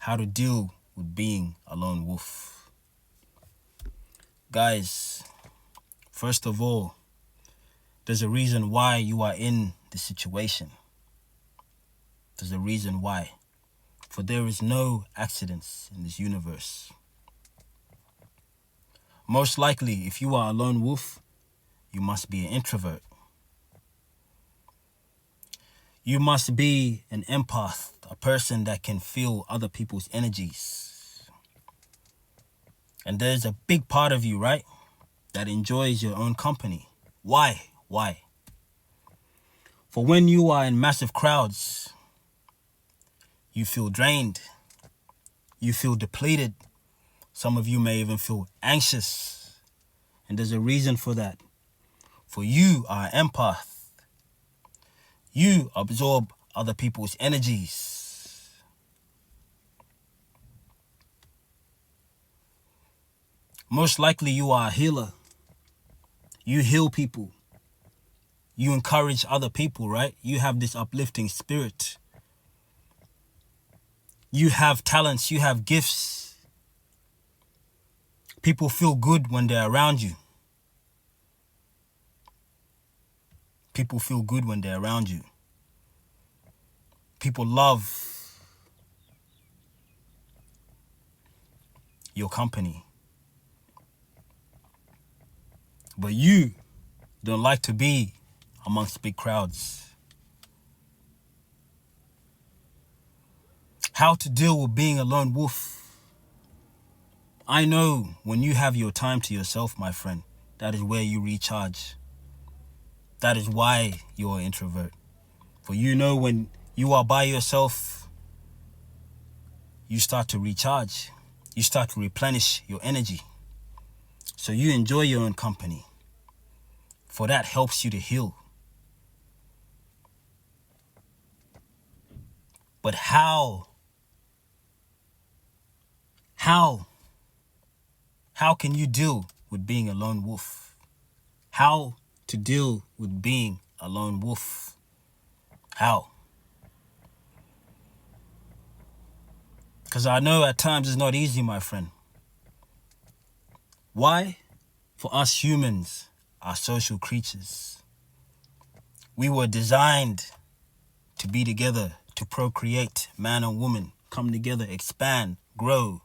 how to deal with being a lone wolf. Guys, first of all, there's a reason why you are in the situation. There's a reason why. For there is no accidents in this universe. Most likely, if you are a lone wolf, you must be an introvert. You must be an empath, a person that can feel other people's energies. And there's a big part of you, right, that enjoys your own company. Why? Why? For when you are in massive crowds, you feel drained. You feel depleted. Some of you may even feel anxious. And there's a reason for that. For you are an empath. You absorb other people's energies. Most likely you are a healer. You heal people. You encourage other people, right? You have this uplifting spirit. You have talents, you have gifts. People feel good when they're around you. People feel good when they're around you. People love your company. But you don't like to be amongst big crowds. How to deal with being a lone wolf? I know when you have your time to yourself, my friend, that is where you recharge. That is why you're an introvert. For you know when you are by yourself, you start to recharge. You start to replenish your energy. So you enjoy your own company. For that helps you to heal. But how can you deal with being a lone wolf? How to deal with being a lone wolf? How? Because I know at times it's not easy, my friend. Why? For us humans are social creatures. We were designed to be together, to procreate, man and woman, come together, expand, grow,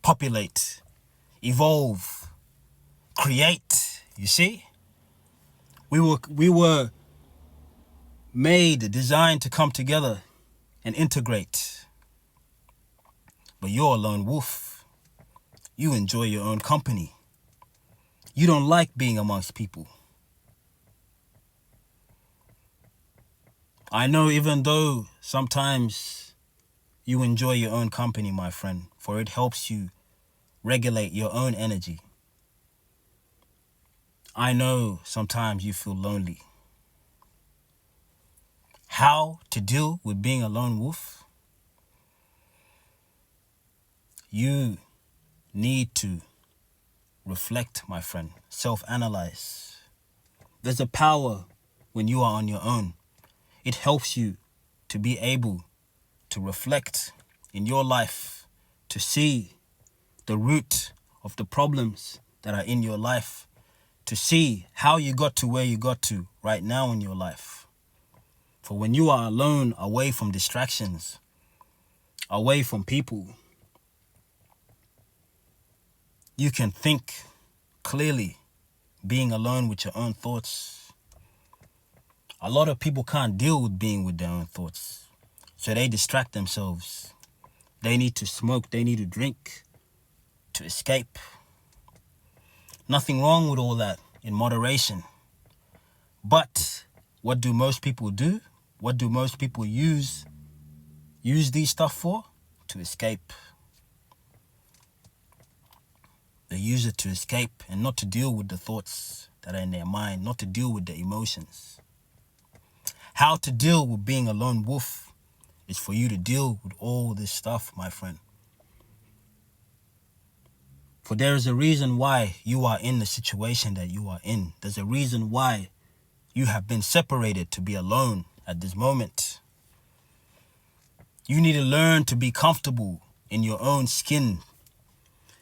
populate, evolve, create. You see? We were made, designed to come together and integrate. But you're a lone wolf. You enjoy your own company. You don't like being amongst people. I know even though sometimes you enjoy your own company, my friend, for it helps you regulate your own energy. I know sometimes you feel lonely. How to deal with being a lone wolf? You need to reflect, my friend. Self-analyze. There's a power when you are on your own. It helps you to be able to reflect in your life, to see the root of the problems that are in your life, to see how you got to where you got to right now in your life. For when you are alone, away from distractions, away from people, you can think clearly, being alone with your own thoughts. A lot of people can't deal with being with their own thoughts, so they distract themselves. They need to smoke, they need to drink to escape. Nothing wrong with all that, in moderation. But what do most people do? What do most people use these stuff for? To escape. They use it to escape and not to deal with the thoughts that are in their mind, not to deal with the emotions. How to deal with being a lone wolf is for you to deal with all this stuff, my friend. For there is a reason why you are in the situation that you are in. There's a reason why you have been separated to be alone at this moment. You need to learn to be comfortable in your own skin.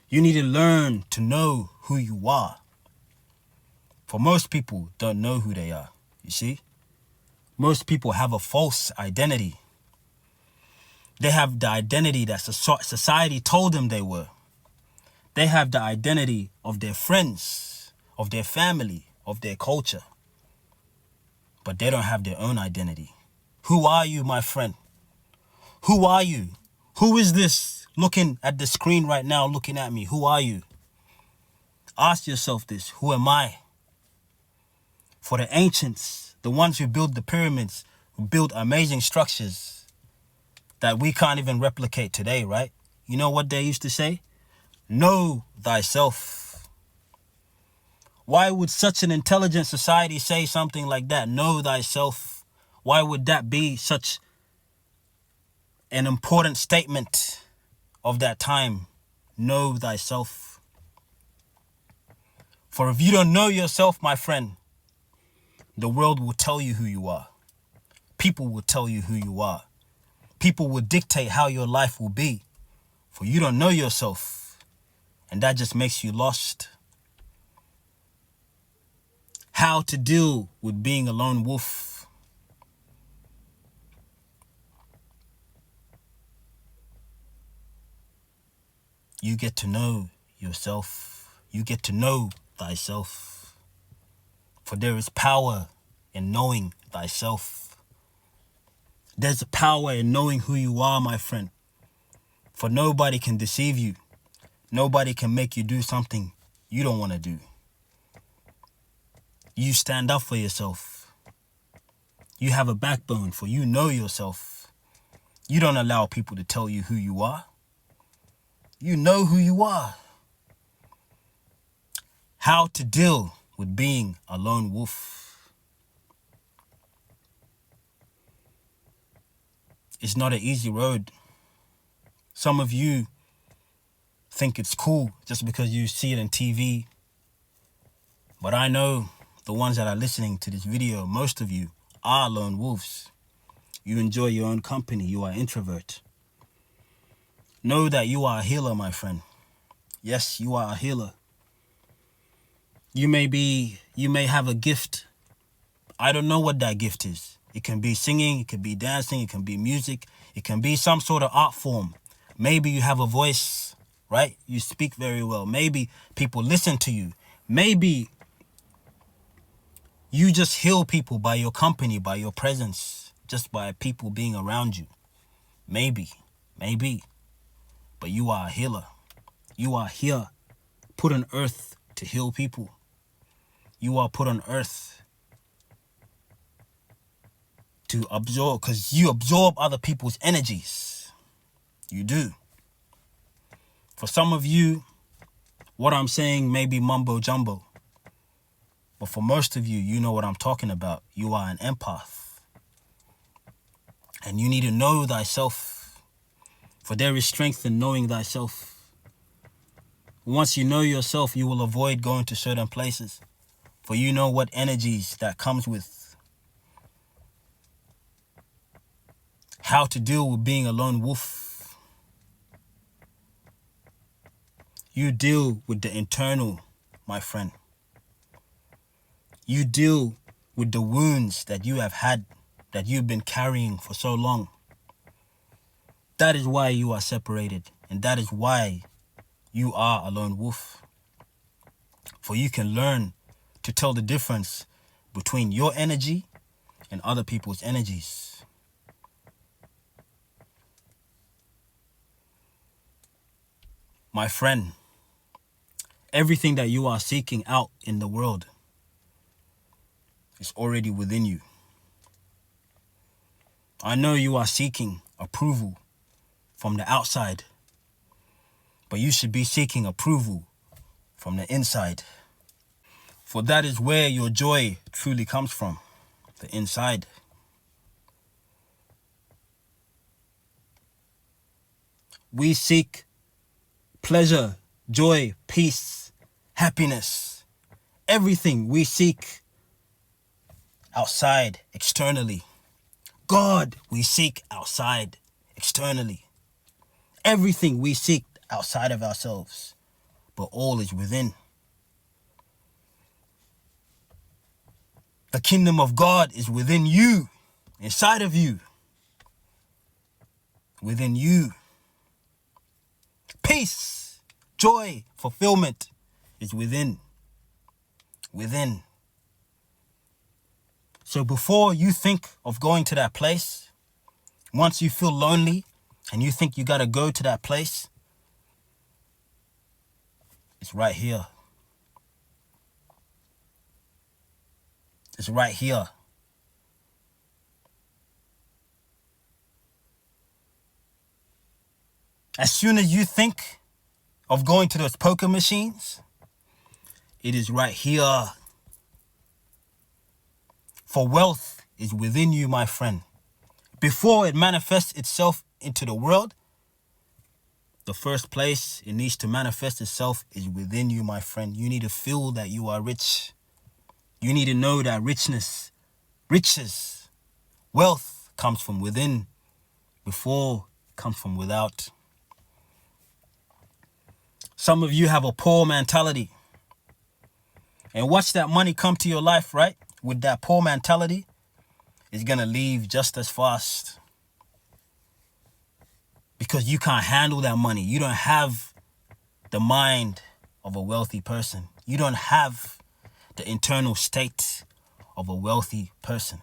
You need to learn to know who you are. For most people don't know who they are, you see? Most people have a false identity. They have the identity that society told them they were. They have the identity of their friends, of their family, of their culture. But they don't have their own identity. Who are you, my friend? Who are you? Who is this looking at the screen right now, looking at me? Who are you? Ask yourself this. Who am I? For the ancients, the ones who built the pyramids, who built amazing structures that we can't even replicate today, right? You know what they used to say? Know thyself. Why would such an intelligent society say something like that? Know thyself. Why would that be such an important statement of that time? Know thyself. For if you don't know yourself, my friend, the world will tell you who you are. People will tell you who you are. People will dictate how your life will be. For you don't know yourself. And that just makes you lost. How to deal with being a lone wolf. You get to know yourself. You get to know thyself. For there is power in knowing thyself. There's a power in knowing who you are, my friend. For nobody can deceive you. Nobody can make you do something you don't want to do. You stand up for yourself. You have a backbone, for you know yourself. You don't allow people to tell you who you are. You know who you are. How to deal with being a lone wolf. It's not an easy road. Some of you think it's cool just because you see it on TV. But I know the ones that are listening to this video, most of you are lone wolves. You enjoy your own company. You are an introvert. Know that you are a healer, my friend. Yes, you are a healer. You may have a gift. I don't know what that gift is. It can be singing, it can be dancing, it can be music, it can be some sort of art form. Maybe you have a voice, right? You speak very well. Maybe people listen to you. Maybe you just heal people by your company, by your presence, just by people being around you. Maybe. But you are a healer. You are here, put on earth to heal people. You are put on earth to absorb, because you absorb other people's energies. You do. For some of you, what I'm saying may be mumbo jumbo. But for most of you, you know what I'm talking about. You are an empath. And you need to know thyself. For there is strength in knowing thyself. Once you know yourself, you will avoid going to certain places. For you know what energies that comes with. How to deal with being a lone wolf. You deal with the internal, my friend. You deal with the wounds that you have had, that you've been carrying for so long. That is why you are separated. And that is why you are a lone wolf. For you can learn to tell the difference between your energy and other people's energies. My friend, everything that you are seeking out in the world is already within you. I know you are seeking approval from the outside, but you should be seeking approval from the inside. For that is where your joy truly comes from, the inside. We seek pleasure, joy, peace, happiness, everything we seek outside, externally. God we seek outside, externally. Everything we seek outside of ourselves, but all is within. The kingdom of God is within you, inside of you, within you. Peace, joy, fulfillment is within. So before you think of going to that place, once you feel lonely and you think you gotta go to that place, it's right here. It's right here. As soon as you think of going to those poker machines, it is right here. For wealth is within you, my friend. Before it manifests itself into the world, the first place it needs to manifest itself is within you, my friend. You need to feel that you are rich. You need to know that riches, wealth comes from within before it comes from without. Some of you have a poor mentality. And watch that money come to your life, right? With that poor mentality, it's going to leave just as fast. Because you can't handle that money. You don't have the mind of a wealthy person. You don't have the internal state of a wealthy person.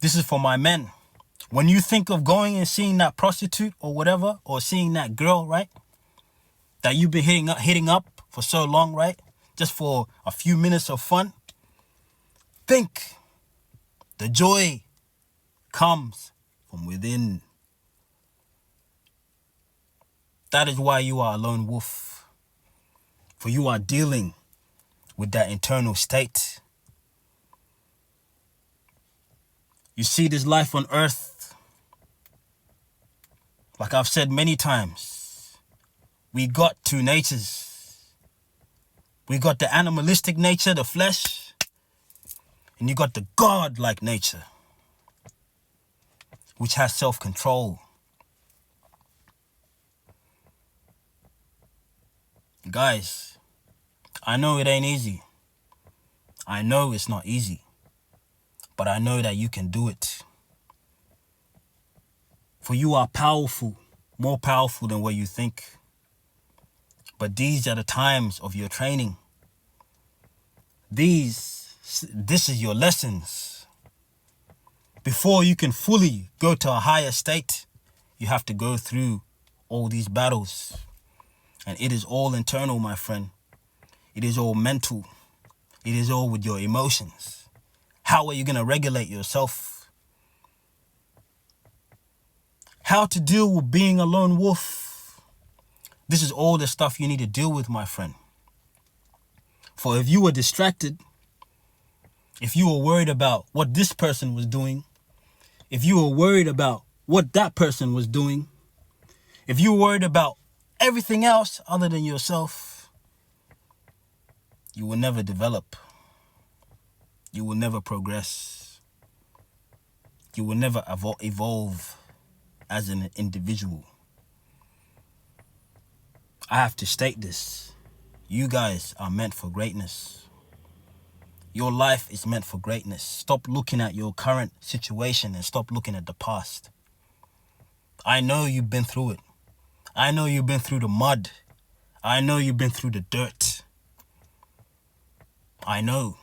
This is for my men. When you think of going and seeing that prostitute or whatever, or seeing that girl, right, that you've been hitting up for so long, right, just for a few minutes of fun, think the joy comes from within. That is why you are a lone wolf. For you are dealing with that internal state. You see, this life on earth, like I've said many times, we got two natures. We got the animalistic nature, the flesh, and you got the God-like nature, which has self-control. Guys, I know it ain't easy. I know it's not easy. But I know that you can do it. For you are powerful, more powerful than what you think. But these are the times of your training. This is your lessons. Before you can fully go to a higher state, you have to go through all these battles. And it is all internal, my friend. It is all mental. It is all with your emotions. How are you going to regulate yourself? How to deal with being a lone wolf? This is all the stuff you need to deal with, my friend. For if you were distracted, if you were worried about what this person was doing, if you were worried about what that person was doing, if you were worried about everything else other than yourself, you will never develop. You will never progress. You will never evolve as an individual. I have to state this. You guys are meant for greatness. Your life is meant for greatness. Stop looking at your current situation and stop looking at the past. I know you've been through it. I know you've been through the mud. I know you've been through the dirt. I know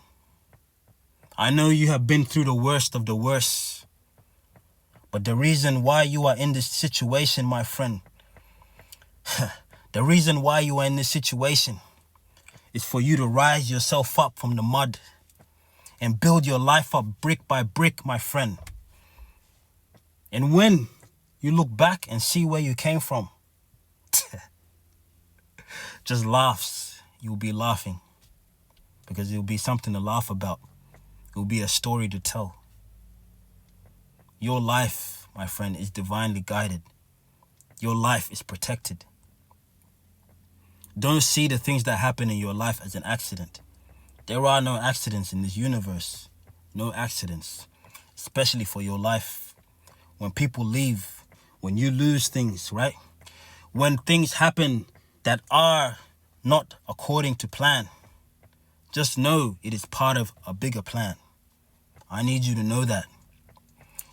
you have been through the worst of the worst. But the reason why you are in this situation, my friend, the reason why you are in this situation is for you to rise yourself up from the mud and build your life up brick by brick, my friend. And when you look back and see where you came from, just laughs. You'll be laughing because it'll be something to laugh about. It will be a story to tell. Your life, my friend, is divinely guided. Your life is protected. Don't see the things that happen in your life as an accident. There are no accidents in this universe. No accidents. Especially for your life. When people leave, when you lose things, right? When things happen that are not according to plan, just know it is part of a bigger plan. I need you to know that.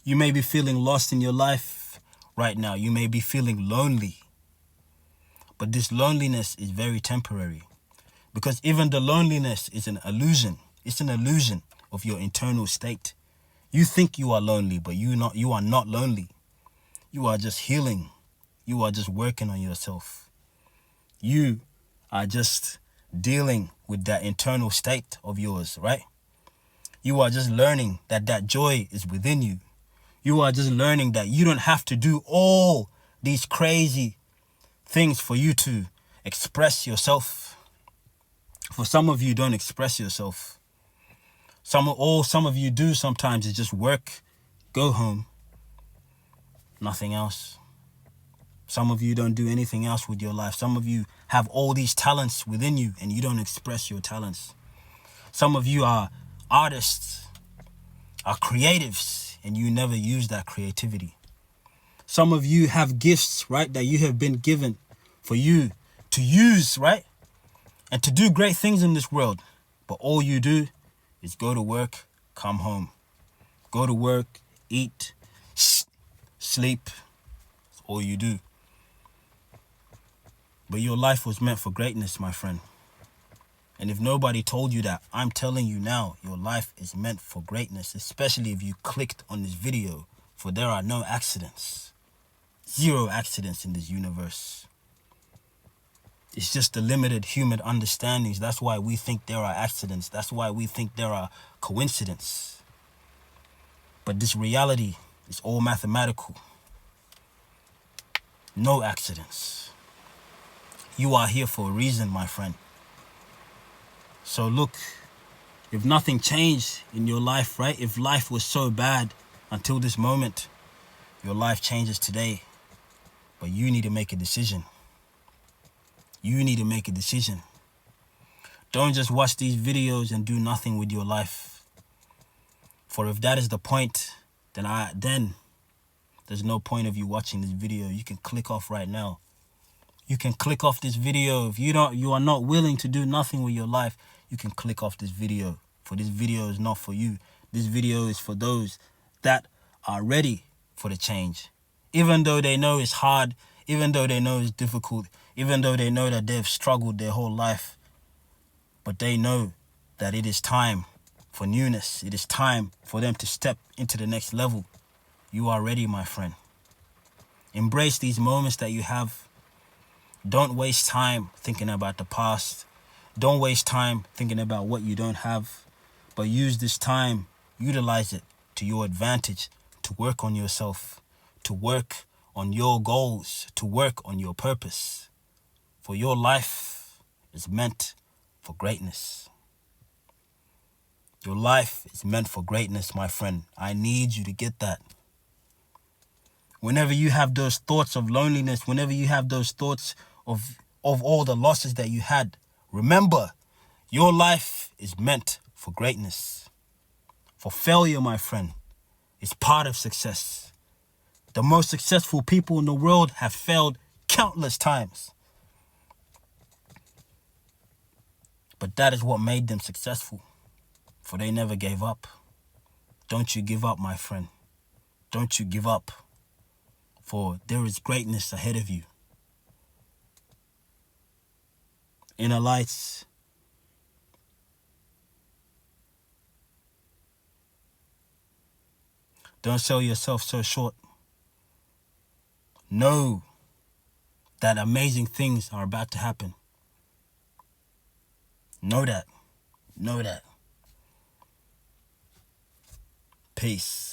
You may be feeling lost in your life right now. You may be feeling lonely. But this loneliness is very temporary. Because even the loneliness is an illusion. It's an illusion of your internal state. You think you are lonely, but you are not lonely. You are just healing. You are just working on yourself. You are just dealing with that internal state of yours, right? You are just learning that joy is within you. You are just learning that you don't have to do all these crazy things for you to express yourself. For some of you, don't express yourself. Some of you do sometimes is just work, go home, nothing else. Some of you don't do anything else with your life. Some of you have all these talents within you and you don't express your talents. Some of you are artists, are creatives, and you never use that creativity. Some of you have gifts, right, that you have been given for you to use, right, and to do great things in this world. But all you do is go to work, come home. Go to work, eat, sleep. That's all you do. But your life was meant for greatness, my friend. And if nobody told you that, I'm telling you now, your life is meant for greatness, especially if you clicked on this video, for there are no accidents. 0 accidents in this universe. It's just the limited human understandings. That's why we think there are accidents. That's why we think there are coincidences. But this reality is all mathematical. No accidents. You are here for a reason, my friend. So look, if nothing changed in your life, right? If life was so bad until this moment, your life changes today. But you need to make a decision. You need to make a decision. Don't just watch these videos and do nothing with your life. For if that is the point, then there's no point of you watching this video. You can click off right now. You can click off this video. If you are not willing to do nothing with your life, you can click off this video. For this video is not for you. This video is for those that are ready for the change. Even though they know it's hard, even though they know it's difficult, even though they know that they've struggled their whole life, but they know that it is time for newness. It is time for them to step into the next level. You are ready, my friend. Embrace these moments that you have. Don't waste time thinking about the past. Don't waste time thinking about what you don't have. But use this time, utilize it to your advantage, to work on yourself, to work on your goals, to work on your purpose. For your life is meant for greatness. Your life is meant for greatness, my friend. I need you to get that. Whenever you have those thoughts of loneliness, whenever you have those thoughts of all the losses that you had, remember, your life is meant for greatness. For failure, my friend, is part of success. The most successful people in the world have failed countless times. But that is what made them successful, for they never gave up. Don't you give up, my friend. Don't you give up, for there is greatness ahead of you. Inner lights. Don't sell yourself so short. Know that amazing things are about to happen. Know that. Know that. Peace.